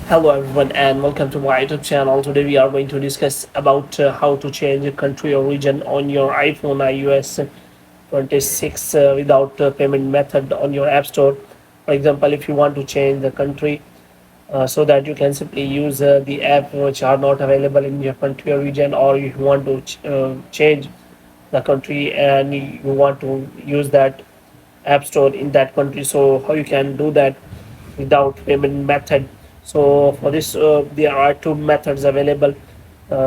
Hello everyone and welcome to my YouTube channel. Today we are going to discuss about how to change a country or region on your iPhone iOS 26 without payment method on your app store. For example, if you want to change the country so that you can simply use the app which are not available in your country or region, or if you want to change the country and you want to use that app store in that country, so how you can do that without payment method. So for this there are two methods available,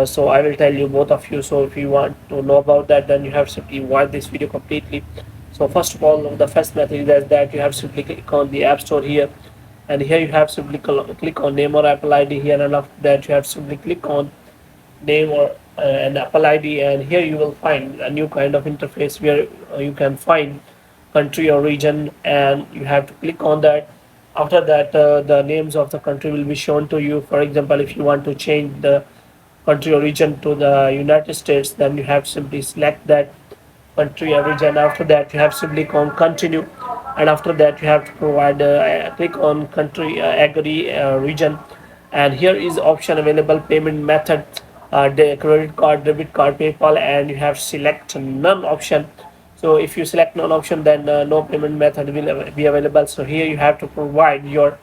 so I will tell you both of you. So if you want to know about that, then you have simply watch this video completely. So first of all, the first method is that you have simply click on the app store here, and here you have simply click on name or Apple ID here, and after that you have simply click on name or an Apple ID, and here you will find a new kind of interface where you can find country or region, and you have to click on that. After that, the names of the country will be shown to you. For example, if you want to change the country or region to the United States, then you have simply select that country or region. After that, you have simply on continue, and after that you have to provide click on country, agree, region, and here is option available payment method, the credit card, debit card, PayPal, and you have select none option. So if you select none option, then no payment method will be available. So here you have to provide your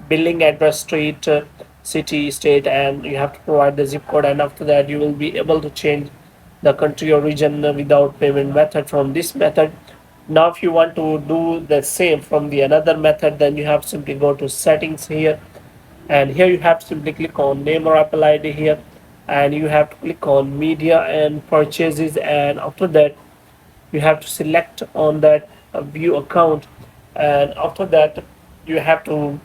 billing address, street, city, state, and you have to provide the zip code, and after that you will be able to change the country or region without payment method from this method. Now if you want to do the same from the another method, then you have to simply go to settings here, and here you have to simply click on name or Apple ID here, and you have to click on media and purchases, and after that you have to select on that view account, and after that you have to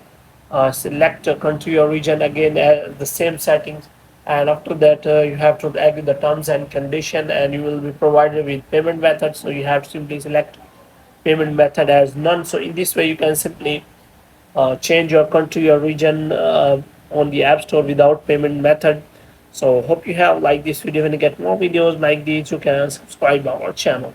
select a country or region again, the same settings, and after that you have to agree the terms and condition, and you will be provided with payment method. So you have to simply select payment method as none. So in this way you can simply change your country or region on the app store without payment method. So hope you have liked this video. When you get more videos like these, you can subscribe our channel.